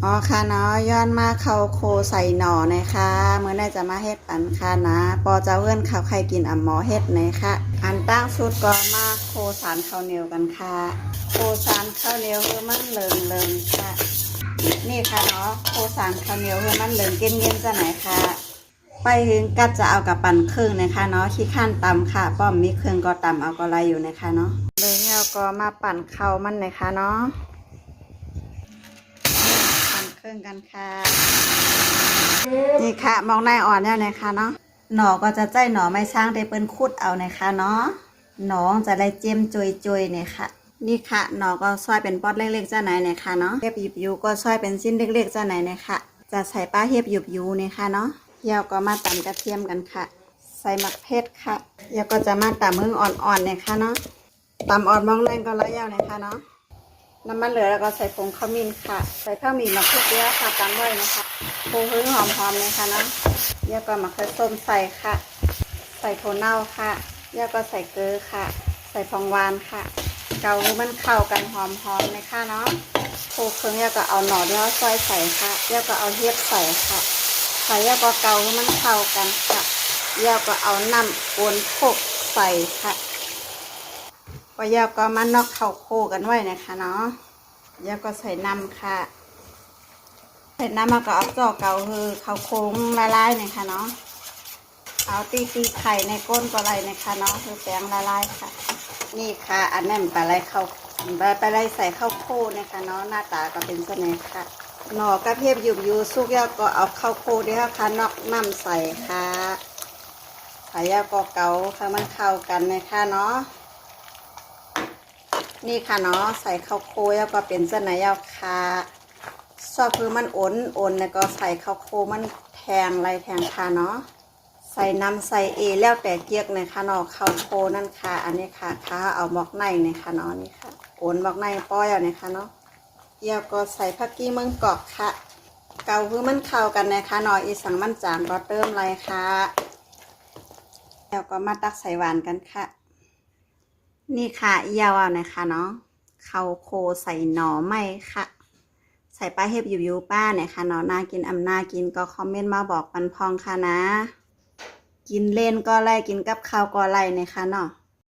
อ๋อค่ะเนาะย้อนมาเขาโคใส่หน่อนะคะเมื่อได้จะมาเฮ็ดปันค่ะนะปอจะเอื้อนข้าวใครกินอ่ำหมอเฮ็ดนะคะอันตั้งสุดก็มาโคสารข้าวเหนียวกันค่ะโคสารข้าวเหนียวคือมันเลิงค่ะนี่ค่ะเนาะโคสารข้าวเหนียวคือมันเลิงเย็นๆจะไหนค่ะไปถึงกัดจะเอากับปั่นครึ่งนะคะเนาะขี้ข้านตำค่ะป้อมมีเครื่องก็ตำเอาก็ไรอยู่นะคะเนาะเลยแล้วก็มาปั่นข้าวมันนะคะเนาะเครื่องกันค่ะนี่ค่ะมองหน้าอ่อนแล้วนะคะเนาะหน่อก็จะใจหน่อไม่ช่างได้เปิ้นคุดเอานะคะเนาะหน่อจะได้เจียมจุยๆเนี่ยค่ะนี่ค่ะหน่อก็ซอยเป็นป๊อดเล็กๆจ้าไหนเนี่ยค่ะเนาะเห็บหยิบยูก็ซอยเป็นชิ้นเล็กๆจ้าไหนเนี่ยค่ะจะใส่ปลาเห็บหยิบยูเนี่ยค่ะเนาะเดี๋ยวก็มาตำกระเทียมกันค่ะใส่มะเขือค่ะเดี๋ยวก็จะมาตำมึงอ่อนๆเนี่ยค่ะเนาะตำอ่อนมองแรงก็แล้วยาวเนี่ยค่ะเนาะน้ำมันเหลือแล้วก็ใส่ผงขมิ้นค่ะใส่ข้าวหมี่มะเขือเทศค่ะตามด้วยนะคะโขลกให้หอมๆเลยค่ะเนาะแล้วก็มะเขือส้มใส่ค่ะใส่ถั่วเน่าค่ะแล้วก็ใส่เกลือค่ะใส่ฟองหวานค่ะเกาให้มันเข้ากันหอมๆเลยค่ะเนาะโขลกเครื่องแล้วก็เอาหน่อที่เราซอยใส่ค่ะแล้วก็เอาเห็ดใส่ค่ะใส่แล้วก็เกาให้มันเข้ากันค่ะแล้วก็เอาน้ำป่นโขลกใส่ค่ะก็ยาวก็มานอกเข้าโคกันไว้นะคะเนาะยาวก็ใส่น้ำค่ะใส่น้ำมาก็เอาจ่อเกาคือเข้าโค้งละลายนะคะเนาะเอาตีไข่ในก้นก็ไรนะคะเนาะคือแป้งละลายค่ะนี่ค่ะอันนั้นปลาไหลเข้าปลาไหลใส่ข้าวโพดนะคะเนาะหน้าตาก็เป็นเสน่ห์ค่ะหน่อกระเทียมหยุบยูสุกยาวก็เอาข้าวโพดด้วยค่ะนอกน้ำใส่ค่ะใส่ยาวก็เกาให้มันเข้ากันนะคะเนาะนี่ค่ะเนาะใส่ข้าวโพดแล้วก็เป็นเส้นไหนยาวค่ะซอสคือมันอ่นแล้วก็ใส่ข้าวโพดมันแทงไรแทงค่ะเนาะใส่น้ำใส่แล้วแต่เกี๊ยกเลยค่ะเนาะข้าวโพดนั่นค่ะอันนี้ค่ะเอาหมอกในเนี่ยค่ะเนาะนี่ค่ะอ่นหมอกในป้อยเอาเนี่ยค่ะเนาะแล้วก็ใส่ผักกี้เมืองกอกค่ะเกาคือมันเข้ากันนะคะเนาะอีสังมันจางก็เติมไรค่ะแล้วก็มาตักใส่หวานกันค่ะนี่ค่ะยาวนะคะเนาะข้าวโคใส่หน่อไม้ค่ะใส่ปลาเห็บอยู่ป้าเนี่ยค่ะเนาะน่ากินน่ากินก็คอมเมนต์มาบอกปันพองค่ะนะกินเล่นก็ไล่กินกับข้าวก็ไล่เนี่ยค่ะเนาะ